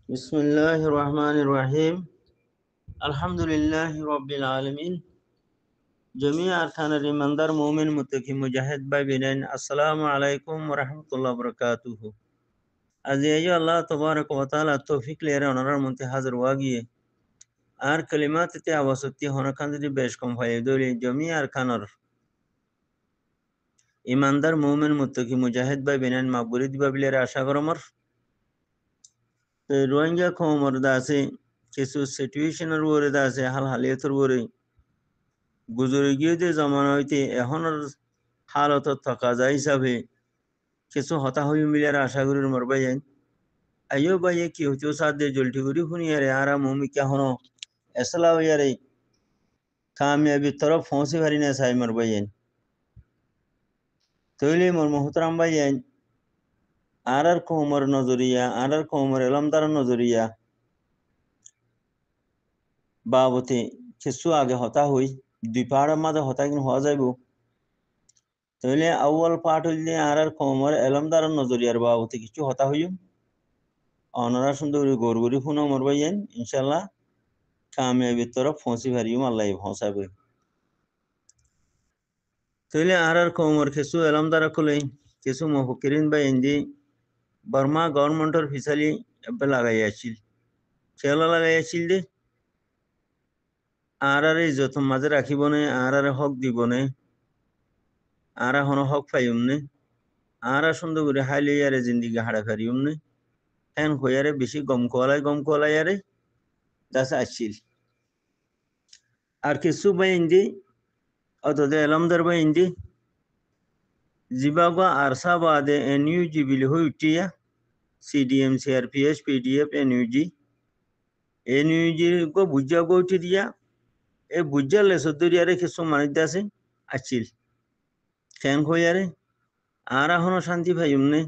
بسم الله الرحمن الرحيم الحمد لله رب العالمين جميع أركان الإيماندار مؤمن متقي مجاهد بابين السلام عليكم ورحمة الله وبركاته أزيجو الله تبارك وتعالى التوفيق ليرى ونرى منتحضر واقعي আর কালিমাতে আওয়াজতি হনখান যদি বেশ কম হয় দলি জমি আর খানর ইমানদার মুমিন মুত্তাকি মুজাহিদ ভাই বেনান মাকবুরি দিবা বিলের আশা করমর রোহিঙ্গা কমর দাসে কিছু সিচুয়েশনের উপরে দাসে হাল হালিয়তর উপরে গুজরে গিয়ে যে জমানা হইতে এখনের হালত থাকা যায় হিসাবে কিছু হতা হই মিলার আশা করি মর ভাই আইও ভাই কি হইতো সাথে জলটি করি শুনিয়ারে আরা মুমিকা হনো এসলা হইয়ারে কামিয়াবি তরফ পৌঁছে পারি না সাই মর ভাই তৈলে মোর মোহতরাম ভাই আর কোমর নজরিয়া আর কোমর এলমদার নজরিয়া বাবতে কিছু আগে হতা হই দুই পাহাড়ের মাঝে হতা কিন্তু হওয়া যাইব তাহলে আউ্বাল পাঠ হইলে আর কোমর এলমদার নজরিয়ার বাবতে কিছু হতা হইম অনরা সুন্দর গড়গড়ি ফোন মর ভাইয়েন ইনশাল্লাহ কামিয়াবির তরফ পৌঁছি পারিম আল্লাহ পৌঁছাবে তাহলে আর কোমর কিছু এলমদার কলে কিছু মফকিরিন বা ইন্দি বর্মা গভর্নমেন্টর ফিসালি এবে লাগাই আছিল খেলা লাগাই আছিল দে আর যত মাঝে রাখিব নে আর হক দিব নে আর হন হক পাইম নে আর সুন্দর করে হাইলে ইয়ারে জিন্দিগি হাড়া ফারিম নে হ্যান হইয়ারে বেশি গম কলাই আরে দাস আসছিল আর কিছু বাই ইন্দি অত এলমদার বাই ইন্দি জিবাগা আরসা বাদে এনইউজি বিল হইটিয়া সিডিএম সিআরপিএস পিডিএফ এনইউজি গো বুঝা গো উঠি দিয়া এই বুঝা লেসর দরিয়ারে কিছু মানুষ আছে আসছিল কেন হইয়ারে আর এখনো শান্তি পাইম নে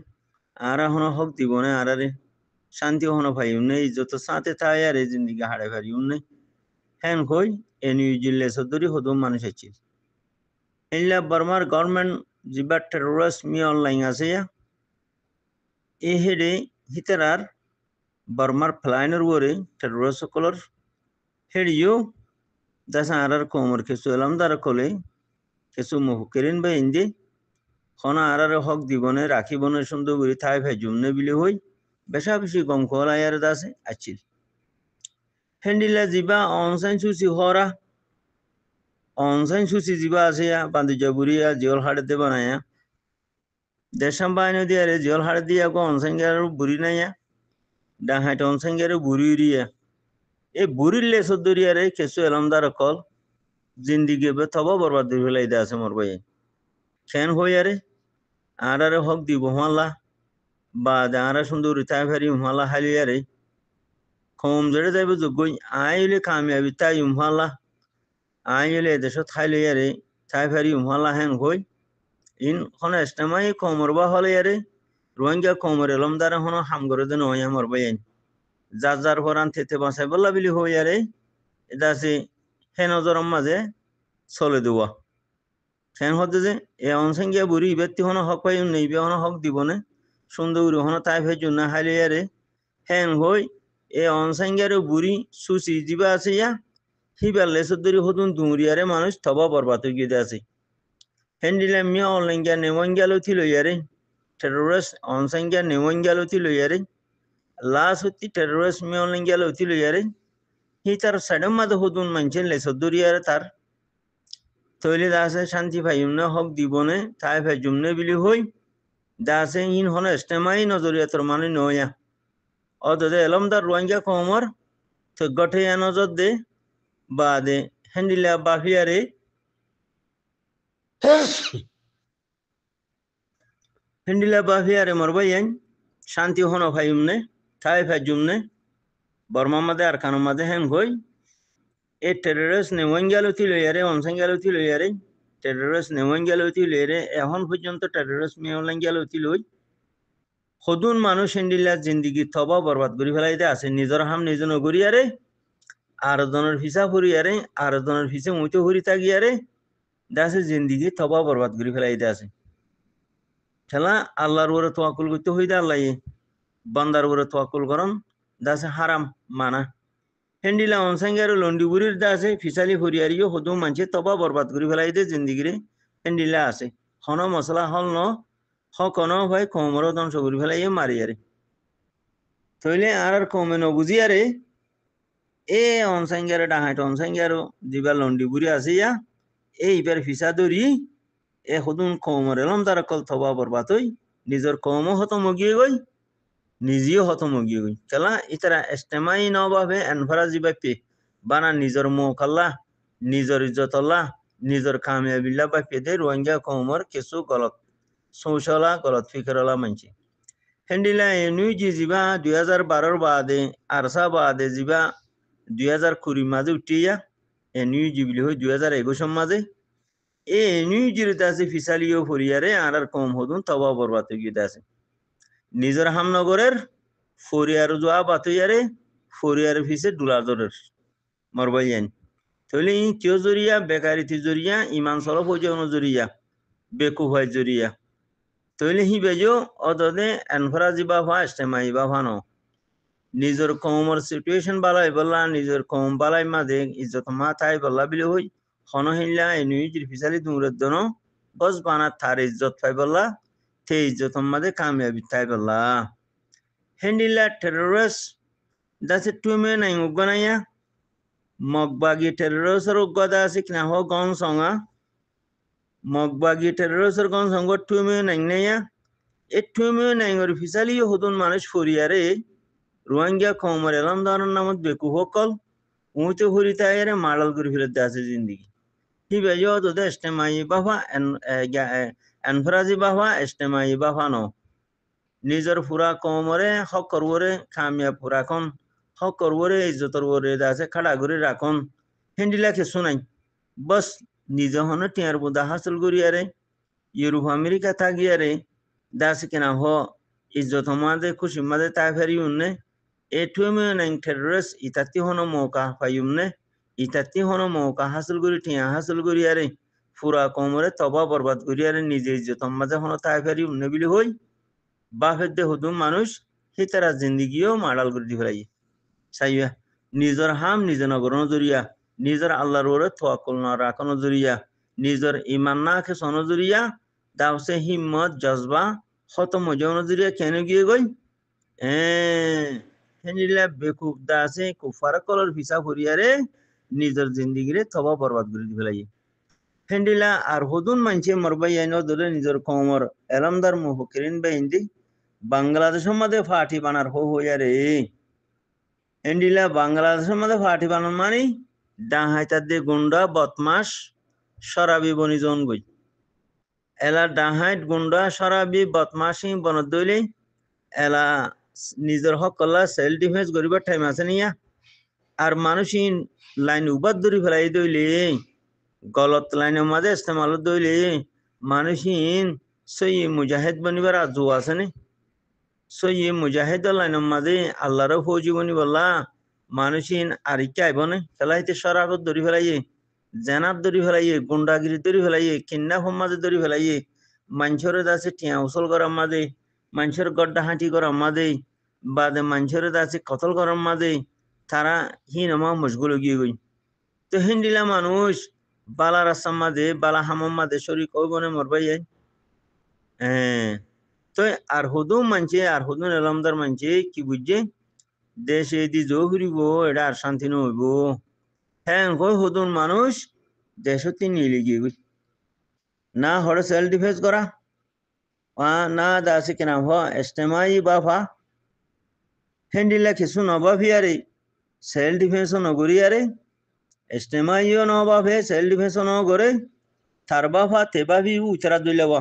আর এখনো হক দিব না আরে শান্তি এখনো পাইম নে যত সাথে তাই আরে জিন্দিগি হাড়ে পারিম নে হ্যান কই এনইউজি লেসর দরি হদম মানুষ আসছিল এইলা বর্মার গভর্নমেন্ট জিবা টেরোরিস্ট মি অনলাইন আছে এ হেডে হিতারার বর্মার ফ্লাইনের উপরে টেরোরিস্ট সকলের হেডিও দাসা আর কোমর কিছু এলামদার কলে কিছু মুহকিরিন বা ইন্দি খনা আর হক দিবনে রাখিবনে সুন্দর করে থাই ভাই জুমনে বিলি হই বেশা বেশি গম কলাইয়ার দাসে আছিল হেন্ডিলা জিবা অনসাইন সুসি হরা অনসাইন সুসি জিবা আছে বান্ধু জাবুরিয়া জিওল হাড়ে দে বানায়া দেশাম বাইনে দিয়ে রে জিওল হাড়ে দিয়া গো অনসাইন গার বুড়ি নাইয়া ডাহাইট অনসাইন গার বুড়ি উড়িয়া এ বুড়ির লেসর দরিয়ারে কিছু এলামদার কল জিন্দিগি বে তবা বরবাদ দিয়ে ফেলাই দে আছে মোর ভাই খেন হইয়ারে আর হক দিব হুয়াল্লা বা আর সুন্দর তাই ফেরি হুয়াল্লা হালিয়ারে কম জেড়ে যাইব যোগ্যই আইলে কামিয়াবি তাই হুয়াল্লা আইলে দেশত হাইলিয়ারে তাই ফেরি হুয়াল্লা হেন হই ইন হন এস্টেমাই কমর বা হলে ইয়ারে রোহিঙ্গা কমর এলমদার হন হাম করে দেন হইয়া মর ভাই যার যার ভরান থেতে বাঁচাই বললা বিলি হইয়ারে এটা আছে হে নজরম মাঝে চলে দেওয়া ফ্যান হতে যে এ অনসংখ্যা বুড়ি ব্যক্তি হন হক পাই নেই হন হক দিব না সুন্দর হন তাই ভেজ না হাইলিয়ারে হ্যান হই এ অনসংখ্যার বুড়ি সুচি যিবা আছে ইয়া হিবার লেসর ধরি হতুন দুমরিয়ারে মানুষ থবা বরবাদ হয়ে গিয়ে আছে হ্যান্ডিলা মিয়া অনলাইন গিয়া নেমন গেল থিল ইয়ারে টেরোরিস্ট অনসংখ্যা নেমন গেল থিল ইয়ারে লাশ হতি টেরোরিস্ট মিয়া অনলাইন গেল থিল ইয়ারে হি তার সাইডের মাঝে হতুন মানছেন লেসর ধরিয়ারে তার তৈলে দাসে শান্তি পাইম না হক দিবনে তাই ভাই জুমনে বিলি হই দাসে ইন হন এস্টেমাই নজরিয়াতর মানে নয়া অদে এলমদার রোহিঙ্গা কমর তো গঠে নজর দে বা দে হ্যান্ডিলা বাফিয়ারে হ্যান্ডিলা বাফিয়ারে মরবাই শান্তি হন পাইম নে তাই ভাই জুমনে বর্মা মাদে আর কানো মাদে হেন হই এ টেরোরিস্ট নেমন গেল থিল ইয়ারে অনসান গেল থিল ইয়ারে টেরোরিস্ট নেমন গেল থিল ইয়ারে এখন পর্যন্ত টেরোরিস্ট মেয়ন গেল থিল সদুন মানুষ এন্ডিলা জিন্দিগি থবা বরবাদ করে ফেলাইতে আছে নিজের হাম নিজ নগরিয়ারে আর জনের ফিসা ফুরিয়ারে আর জনের ফিসে মুইতো ফুরি থাকিয়ারে দাসে জিন্দিগি থবা বরবাদ করে ফেলাইতে আছে খেলা আল্লাহর ওরে তোয়াকুল করতে হইতে আল্লাহ বান্দার ওরে তোয়াকুল করন দাসে হারাম মানা হেন্ডিলা অনসাঙ্গার লন্ডিবুরির দাসে ফিসালি হরিয়ারিও হদু মানছে তবা বরবাদ করে ফেলাই দে জিন্দিগিরে হেন্ডিলা আছে হন মশলা হল ন হকন ভাই কমর ধ্বংস করে ফেলাই মারিয়ারে তইলে আর কমে নবুঝিয়ারে এ অনসাঙ্গারে ডাহাইট অনসাঙ্গারো দিবা লন্ডিবুরি আছে ইয়া এইবার ফিসা ধরি এ হদুন কমর এলম তারা কল থবা বরবাদ হই নিজের কমও হত মগিয়ে গই নিজেও হত মগিয়ে গই কেলা ইতারা এস্তেমাই নভাবে এনফারাজি বাপে বানা নিজের মোকাল্লা নিজের ইজ্জত আল্লাহ নিজের কামিয়াবিল্লা বাপে দে রোহিঙ্গা কমর কিছু গলত সোশলা গলত ফিকরলা মানছি হেন্ডিলা এনুই জি যিবা 2012 বাদে আরসা বাদে যিবা 2020 মাঝে উঠিয়া এনুই জিবিলি হই 2021 মাঝে এ এনুই জিরতে আছে ফিসালিও ফরিয়ারে আর কম হদুন তবা বরবাদ হয়ে আছে নিজের হামনগরের ফরিয়ার জোয়া বাতইয়ারে ফরিয়ার ফিসে ডুলাদরের মরবাইয়ান তাহলে ই কেউ জরিয়া বেকারিতি জরিয়া ইমান সলভ হয়ে যাওয়ানো জরিয়া বেকুফাই জরিয়া তাহলে হি বেজো অদদে এনফরাজি বাফা ইস্তেমাই বাফা ন নিজের কমর সিচুয়েশন বালাই বললা নিজের কম বালাই মাঝে ইজ্জত মাথায় বললা বিলে হই হনহিল্লা এনুই জির ফিসালি দুরের দন বস বানা থার ইজ্জত পাই বললা তে ইজ্জত মাঝে কামিয়াবি তাই বললা হেন্ডিলা টেররিস্ট দাসে টুমে নাই উগনাইয়া মগবাগি টেররিস্টর উগদা আছে কিনা হ গন সঙ্গা মগবাগি টেররিস্টর গন সঙ্গ টুমে নাই নাইয়া এ টুমে নাই ওর ফিসালি হদুন মানুষ ফরিয়ারে রোহিঙ্গা কমর এলাম দানোর নামত বেকু হকল উঁচে ফুরি তাইরে মাডাল করে ফেলতে আছে জিন্দিগি হি বেজো তো ইস্তেমাই বাফা এনফরাজি বাফা ইস্তেমাই বাফা ন নিজের ফুরা কমরে হক করবরে কামিয়া ফুরা কন হক করবরে ইজ্জতর বরে দাসে খাড়া করে রাখন হেন্ডিলা কিছু নাই বস নিজে হন টিয়ার বুদা হাসিল করিয়ারে ইউরোপ আমেরিকা থাকিয়ারে দাসে কিনা হ ইজ্জত মাদে খুশি মাদে তাই ফেরি উন্নে এটুমে নাই টেররিস্ট ইতাতি হন মৌকা পাইউমনে ইতাতি হন মৌকা হাসিল করি টিয়া হাসিল করিয়ারে ফুরা কমরে তবা বরবাদ করিয়ারে নিজে ইজ্জত মাদে হন তাই ফেরি উন্নে বিলি হই বাফের দে হুদুম মানুষ হিতারা জিন্দিগিও মাডাল করে দি ফেলাই চাইয়া নিজের হাম নিজে নগরণ জরিয়া নিজের আল্লাহর ওরে তোয়াক্কুল না রাখানো জরিয়া নিজের ইমান না খেসানো জরিয়া দাওসে হিম্মত জজবা খতম মজানো জরিয়া কেন গিয়ে গই হেনিলা বেকুব দাসে কুফার কলর ভিসা ফরিয়ারে নিজের জিন্দিগিরে থবা বরবাদ করে দি ফেলাই হেন্ডিলা আর হুদুন মানছে মরবাই আইন ধরে নিজের কমর এলামদার মুফকিরিন বেহিন্দি বাংলাদেশের মধ্যে ফাটি বানার হইয়ারে হেন্ডিলা বাংলাদেশের মধ্যে ফাটি বানার মানে ডাহাইতার দিয়ে গুন্ডা বদমাস সরাবি বনিজন গই এলা ডাহাইট গুন্ডা সরাবি বদমাসি বনত দইলে এলা নিজের হক কল্লা সেলফ ডিফেন্স করিবার টাইম আছে নিয়া আর মানুষই লাইন উবাদ ধরি ফেলাই দইলে গলত লাইনের মাঝে ইস্তেমাল দইলে মানুষই সই মুজাহিদ বনিবার আজু আছে নি সই মুজাহিদ লাইনের মাঝে আল্লাহরও ফৌজি বনি বললা মানুষই আর ইকে আইব না খেলাইতে সরাগত ধরি ফেলাইয়ে জেনার ধরি ফেলাইয়ে গুন্ডাগিরি ধরি ফেলাইয়ে কিন্নাফর মাঝে ধরি ফেলাইয়ে মানুষের আছে টিয়া উসল করার মাঝে মানুষের গড্ডা হাঁটি করার মাঝে বাদে মানুষের আছে কতল করার মাঝে তারা হিনমা মশগুল গিয়ে গই তো হিন্দিলা মানুষ বালা রাস্তার মাঝে বালা হামার মাঝে শরীর কইবনে মরবাই তো আর হুদুম মানছে আর হুদুন এলামদার মানছে কি বুঝছে দেশে দি জো ঘুরিব এটা আর শান্তি নহইব হ্যাঁ কই হুদুন মানুষ দেশতে নিয়ে গিয়ে গই না হরে সেলফ ডিফেন্স করা না দাসে কিনা হ ইস্তেমাই বাফা হেন্ডিলা কিছু নবাফিয়ারে সেলফ ডিফেন্স নগরিয়ারে ইস্তেমাইও নবাফে সেলফ ডিফেন্স নগরে তার বাফা তেবাফি উচরা দইলাবা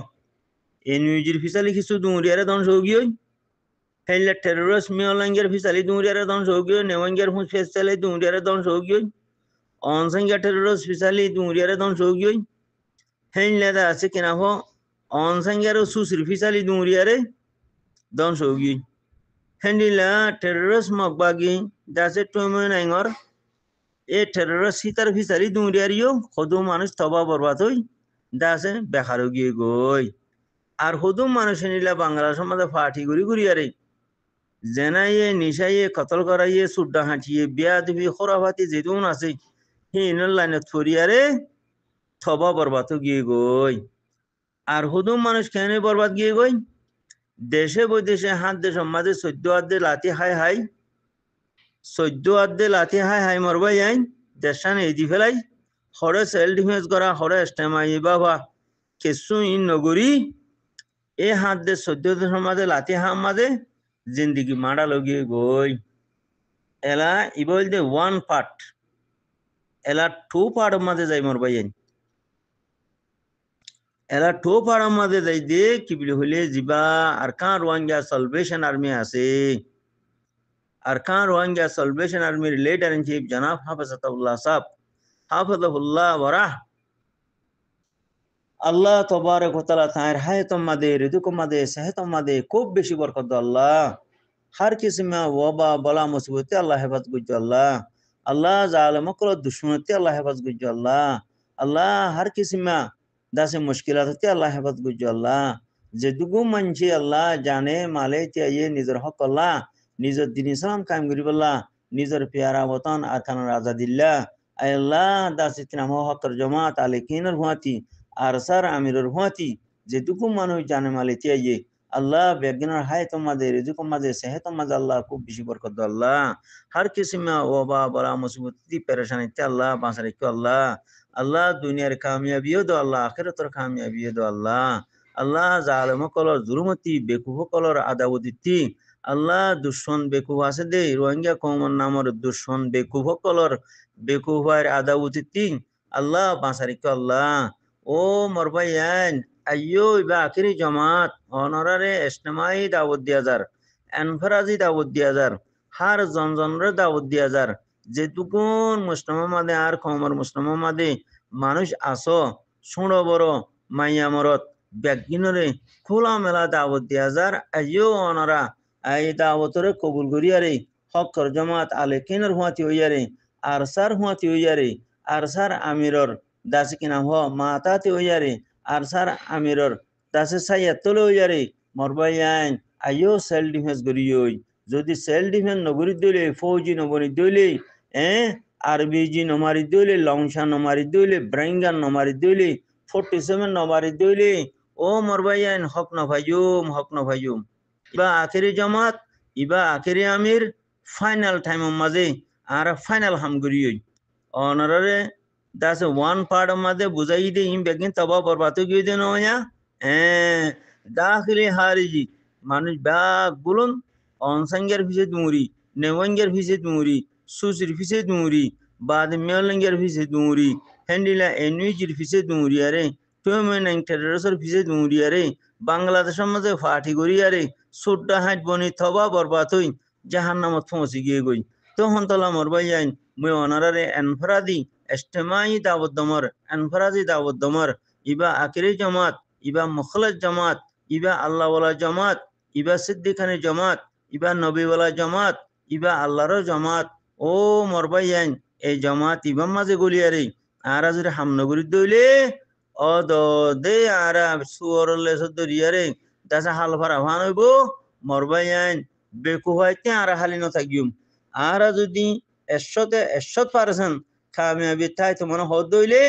এই নিউজির ফিসালি কিছু দুরিয়ারে ধ্বংস হগিয়ে হেলে টেররিস্ট মিয়লাঙ্গের ফিসালি দুরিয়ারে ধ্বংস হগিয়ে নেওয়াঙ্গের ফিসালি দুরিয়ারে ধ্বংস হগিয়ে অনসংখ্যা টেররিস্ট ফিসালি দুরিয়ারে ধ্বংস হগিয়ে হেলে দা আছে কিনা হ অনসংখ্যার সুসির ফিসালি দুরিয়ারে ধ্বংস হগিয়ে হেন্ডিলা টেররিস্ট মগবাগি দাসে টুমে নাইngor এ টেররিস্ট হিতার ফিসালি দুরিয়ারিও খদু মানুষ তবা বরবাদ হই দাসে বেকার গিয়ে গই আর হুদুম মানুষ নিলা বাংলাদেশের মধ্যে ফাটি ঘুরি ঘুরি আরে জেনাইয়ে নিশাইয়ে কতল করাইয়ে সুড্ডা হাঁটিয়ে বিয়া দিবি খরাফাতি যেদুন আছে হি ইনার লাইনত ফরিয়ারে থবা বরবাদ গিয়ে গই আর হুদুম মানুষ কেন বরবাদ গিয়ে গই দেশে বৈদেশে হাত দেশ মাঝে 14 আদে লাতি হাই হাই 14 আদে লাতি হাই হাই মরবাই আইন দেশান এদি ফেলাই হরে সেল ডিফেন্স করা হরে এস্টেমাই বাবা কেসু ইন নগরী এ হাত দে 14 দেশের মাঝে লাতি হাম মাঝে জিন্দিগি মারা লগিয়ে গই এলা ইবল দে ওয়ান পার্ট এলা টু পার্ট মাঝে যাই মরবাই আইন এলা টু পার্ট মাঝে যাই দে কি বলি হলে জিবা আরকান রোহিঙ্গা সালভেশন আর্মি আছে আরকান রোহিঙ্গা সালভেশন আর্মির লিডার ইন চিফ জনাব হাফিজাতুল্লাহ সাহেব হাফিজাহুল্লাহ ওয়ারাহ আল্লাহ তবারক ওয়া তাআলা তার হায়াত আমাদের রিজক আমাদের সেহত আমাদের খুব বেশি বরকত দাও আল্লাহ हर किस्म में वबा बला मुसीबत अल्लाह हिफाजत गुज्जो अल्लाह अल्लाह जालिमों को दुश्मनती अल्लाह हिफाजत गुज्जो अल्लाह अल्लाह हर किस्म में दासे मुश्किलात होती अल्लाह हिफाजत गुज्जो अल्लाह जेदुगु मंची अल्लाह जाने माले चाहिए निजर हक अल्लाह निजर दीन इस्लाम कायम करी अल्लाह निजर प्यारा वतन अरकान आजादिल्लाह अल्लाह दासे तिनाम हक जमात आलिकीनर हुआती आरसार आमिरर हुआती जेदुगु मानो जाने माले चाहिए अल्लाह बेगनर हाय तुम्हारे रिज़्क़ तुम्हारे सेहत तुम्हारे अल्लाह को बिशी बरकत दो अल्लाह हर किस्म में वबा बला मुसीबत परेशानी ते अल्लाह बांसरे को अल्लाह अल्लाह दुनिया रे कामयाबी दो अल्लाह आखिरत रे कामयाबी दो अल्लाह अल्लाह जालिमों को जुल्मती बेवकूफों को अदावती अल्लाह दुश्मन बेवकूफ आसे दे रोहिंग्या कौम नामर दुश्मन बेवकूफों को बेवकूफार अदावती अल्लाह बांसरे को अल्लाह ओ मरबायान अयो इबा आखिरी जमात অনারারে ইজতিমাই দাওয়াত দিয়া যার এনফরাজি দাওয়াত দিয়া যার হার জনজনরে দাওয়াত দিয়া যার যেটুকুন মুসলমান মাদে আর কমর মুসলমান মাদে মানুষ আসো শুনো বড় মাইয়া মরত ব্যাগিনরে খোলা মেলা দাওয়াত দিয়া যার আইও অনারা এই দাওয়াতরে কবুল করিয়ারে হকর জমাত আলেকিনের হুয়াতি হইয়ারে আরসার হুয়াতি হইয়ারে আরসার আমিরর দাসি কিনা হ মাতাতি হইয়ারে আরসার আমিরর তাছে সাইয়াতলে হইয়ারে মরবাই আইন আইও সেল ডিফেন্স করিয়ই যদি সেল ডিফেন্স নগরী দইলে ফৌজি নগরী দইলে আরবিজি নমারি দইলে লংশা নমারি দইলে ব্রাইঙ্গান নমারি দইলে 47 নমারি দইলে ও মরবাই আইন হক নভাইয়ুম ইবা আখেরি জামাত ইবা আখেরি আমির ফাইনাল টাইম মাঝে আর ফাইনাল হাম করিয়ই অনারে দাসে ওয়ান পার্ট মাঝে বুঝাই দে ইম বেগিন তবা বরবাদ গিয়ে দে নয়া দাখিলি হারিজি মানুষ ব্যাগ বলুন অনসাঙ্গের ফিসে দুমুরি নেওয়াঙ্গের ফিসে দুমুরি সুসির ফিসে দুমুরি বাদ মেয়লিঙ্গের ফিসে দুমুরি হ্যান্ডিলা এনুইজির ফিসে দুমুরি আরে টুমেনাইং টেররিস্টের ফিসে দুমুরি আরে বাংলাদেশের মাঝে ফাটি করি আরে সুড্ডা হাঁট বনি থবা বরবাদ হই জাহান্নামত পৌঁছে গিয়ে গই তখন তলা মরবাই আইন মই অনারারে এনফরাদি এস্টেমাই দাওয়াত দমর এনফরাদি দাওয়াত দমর ইবা আকিরি জামাত ইবা মুখলাস জামাত ইবা আল্লাহওয়ালা জামাত ইবা সিদ্দিকানি জামাত ইবা নবীওয়ালা জামাত ইবা আল্লাহর জামাত ও মরবাই আইন এই জামাত ইবা মাঝে গলিয়ারে আরা যদি হামনগরী দইলে অ দে আরা সুয়রলে সদরিয়ারে দাসা হাল ফারা ভান হইব মরবাই আইন বেকুহাইতে আরা হালি নথাকিম আরা যদি 100% কামিয়াবি তাই তো মনে হদ দইলে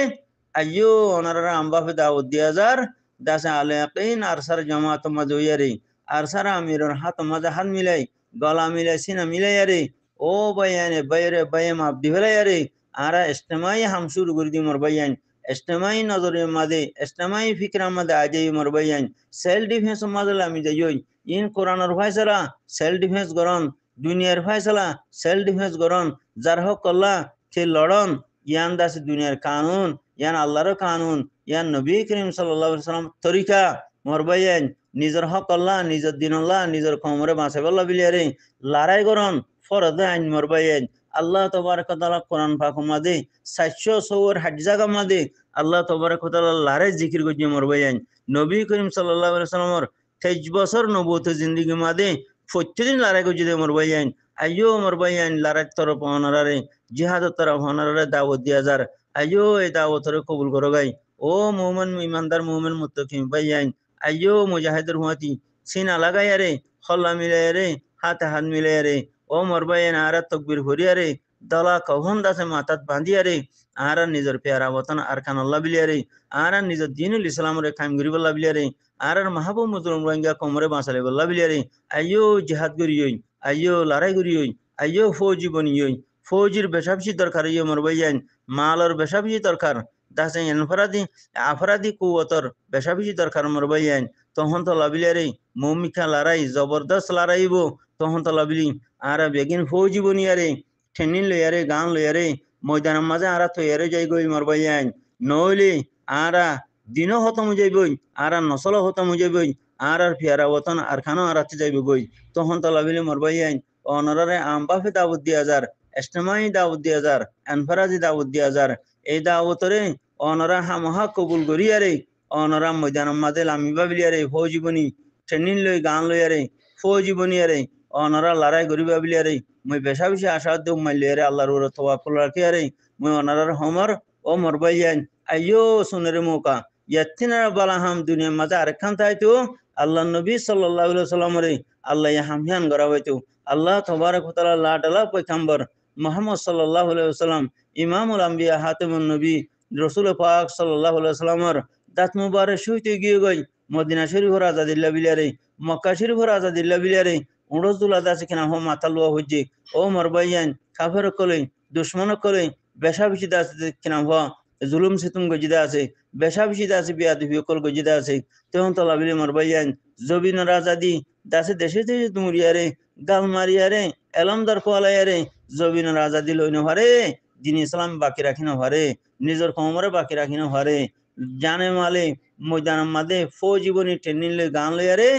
আইয়ো ওনারা আমবাফে দাওয়াত দিয়া যার দাসা আলাকিন আরসার জামাত মাদুয়ারে আরসার আমিরর হাত মাঝে হাত মিলাই গলা মিলাই সিনা মিলাই আরে ও বায়ানে বাইরে বায়াম আবদি ফেলাই আরে আরা ইজতিমাই হাম শুরু করে দি মরবাইয়ান ইজতিমাই নজরে মাদে ইজতিমাই ফিকরা মাদে আজাই মরবাইয়ান সেল ডিফেন্স মাদে আমি যাই ইন কোরআনের ফয়সালা সেল ডিফেন্স গরন দুনিয়ার ফয়সালা সেল ডিফেন্স গরন যার হক আল্লাহ সে লড়ন ইয়ান দাস দুনিয়ার কানুন ইয়ান আল্লাহর কানুন ইয়ান নবী করিম সাল্লাল্লাহু আলাইহি সাল্লাম তরিকা মরবাইয়ান নিজের হক আল্লাহ নিজের দিন আল্লাহ নিজের কমরে বাঁচাবেল্লা বিলিয়ারে লড়াই করন ফরজ আইন মরবাইয়ান আল্লাহ তবারক তাআলা কোরআন পাক মাদে 700 হাজ জায়গা মাদে আল্লাহ তবারক তাআলা লড়াই জিকির গজি মরবাইয়ান নবী করিম সাল্লাল্লাহু আলাইহি সাল্লামর 23 বছর নবুয়ত জিন্দেগি মাদে প্রতিদিন লড়াই গজি দে মরবাইয়ান আইয়ো মরবাইয়ান লড়াই তরফ অনারে জিহাদের তরফ অনারে দাওয়াত দিয়া যার আইয়ো এই দাওয়াতরে কবুল করো গাই ও মুমিন ইমানদার মুমিন মুত্তাকিন বাইয়ান আইয়ো মুজাহিদের হুয়াতি সিনা লাগাই আরে খল্লা মিলাই আরে হাতে হাত মিলিয়ারে ও মরবাইন আরা তকবির ভরিয়ারে দলা কখন দাসে মাথাত বাঁধিয়ারে আরা নিজের পেয়ারা বতন আরকান আল্লাহ বিলিয়ারে আরা নিজের দিনুল ইসলামরে কায়েম করিবল্লাহ বিলিয়ারে আরার মাহবুব মুসলিম রোহিঙ্গা কোমরে বাঁচালে বল্লাহ বিলিয়ারে আইয়ো জিহাদ করিয়ই আইয়ো লড়াই করিয়ই আইয়ো ফৌজি বনিয়ই ফৌজির বেশাবসি দরকার ইয়ে মরবাইয়ান মালর বেশাবসি দরকার দাসে এনফরাদি আফরাদি কুয়তর বেশাবসি দরকার মরবাইয়ান তখন তো লাবিলিয়ারে মৌমিকা লড়াই জবরদস্ত লড়াইব তখন তো লাবিলি আরা বেগিন ফৌজি বনিয়ারে ঠেনিন লইয়ারে গান লইয়ারে ময়দানের মাঝে আরা তৈয়ারে যাই গই মরবাইয়ান নইলে আরা দিনও হতম যাইবই আরা নসল হতম যাইবই আর ফিয়ারা ওতন আর খানো আরাতে যাইব গই তখন তো লাবিলি মরবাইয়ান অনরারে আমবাফে দাউদ দিয়া যার এস্টেমাই দাউদ দিয়া যার এনফরাজি দাউদ দিয়া যার এই দাওতরে অনরা হামহা কবুল করিয়ারে অনরা ময়দানের মাঝে লামিবা বিলিয়ারে ফৌজীবনী ট্রেনিং লই গান লইয়ারে ফৌজীবনিয়ারে অনরা লড়াই করিবা বিলিয়ারে মই বেশা বেশি আশা দেব মাইলিয়ারে আল্লাহর ওর তওয়াক্কুল রাখিয়ারে মই অনরার হমর ও মরবাইয়ান আইয়ো সুনেরে মোকা ইয়াতিনার বালাহাম দুনিয়ার মাঝে আরেকখান তাইতো আল্লাহ নবী সাল্লাল্লাহু আলাইহি ওয়াসাল্লামরে আল্লাহ হামিয়ান গরাবাইতো আল্লাহ তবারক ওয়া তাআলা লাডালা পয়গম্বর মুহাম্মদ সাল্লাল্লাহু আলাইহি ওয়াসাল্লাম ইমামুল আম্বিয়া হাতিমুন নবী রাসূল পাক সাল্লাল্লাহু আলাইহি ওয়াসাল্লামর দাঁত মুবারক শুইতে গিয়ে গই মদিনা শরীফের আজাদিল্লাহ বিলারে মক্কা শরীফের আজাদিল্লাহ বিলারে উড়জুল আদাসে কিনা হো মাতালুয়া হজ্জি ও মরবাইয়ান কাফের কলে দুশ্মন কলে বেশা বেশি দাস কিনা হওয়া জুলুম সিতুম গজিদা আছে বেশা বেশি দাসে বিয়াদি বিকল গজিদা আছে তখন তো লাবিলি মরবাইয়ান জবিন রাজাদি দাসে দেশে দেশে তুমুরিয়ারে গাল মারিয়ারে এলমদার কোয়ালায়ারে জবিন রাজাদি লই নহারে দিন ইসলাম বাকি রাখি নহারে নিজের কমরে বাকি রাখি নহারে জানে মালে ময়দান মাদে ফৌজীবনী ট্রেনিং লই গান লইয়ারে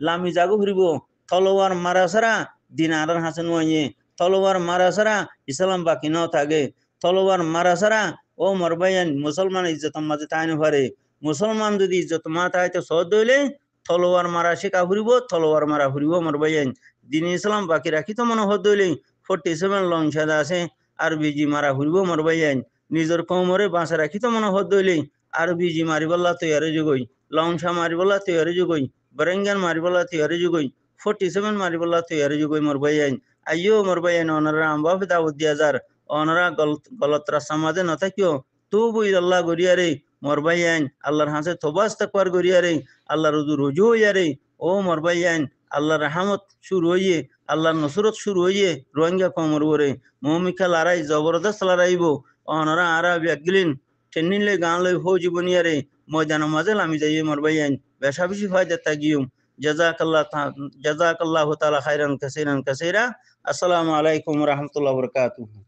লামি জাগো ফুরিব তলোয়ার মারা ছাড়া দিন আরার হাসেন ওয়াইয়ে তলোয়ার মারা ছাড়া ইসলাম বাকি ন থাকে তলোয়ার মারা ছাড়া ও মরবাইয়ান মুসলমান ইজ্জত মাঝে তাই পারে মুসলমান যদি ইজ্জত মা তাই তো সদ হইলে তলোয়ার মারা শেখা ফুরিব তলোয়ার মারা ফুরিব মরবাইয়ান দিন ইসলাম বাকি রাখি তো মনে হদ হইলে 47 লং সাদা আছে আর বিজি মারা ফুরিব মরবাইয়ান নিজের কমরে বাঁচা রাখি তো মনে হদ হইলে আর বিজি মারিবল্লা তৈয়ারে যুগই লংসা মারিবল্লা তৈয়ারে যুগই বরেঙ্গান মারিবল্লা তৈয়ারে যুগই 47 মারিবল্লা তৈয়ারে যুগই মরবাইয়ান আইয়ো মরবাইয়ান অনারা আমবাফে দাউদ দিয়া যার অনারা গলত রাস্তা মাঝে ন থাকিও তুবু ইলাল্লাহ গরিয়ারে মরবাইয়ান আল্লাহর হাসে তবাস তাকবার গরিয়ারে আল্লাহ রুজু হইয়ারে ও মরবাইয়ান আল্লাহর রহমত শুরু হইয়ে আল্লাহর নসরত শুরু হইয়ে রোহিঙ্গা কমর ওরে মৌমিকা লড়াই জবরদস্ত লড়াইব অনারা আরা ব্যাগলিন ট্রেনিং লই গান লই ফৌজি বনিয়ারে ময়দানের মাঝে লামি যাইয়ে মরবাইয়ান বেশা বেশি ফায়দা তাগিয়ুম জাযাকাল্লাহু তাআলা খাইরান কাসীরান কাসীরা আসসালামু আলাইকুম ওয়া রাহমাতুল্লাহি ওয়া বারাকাতুহু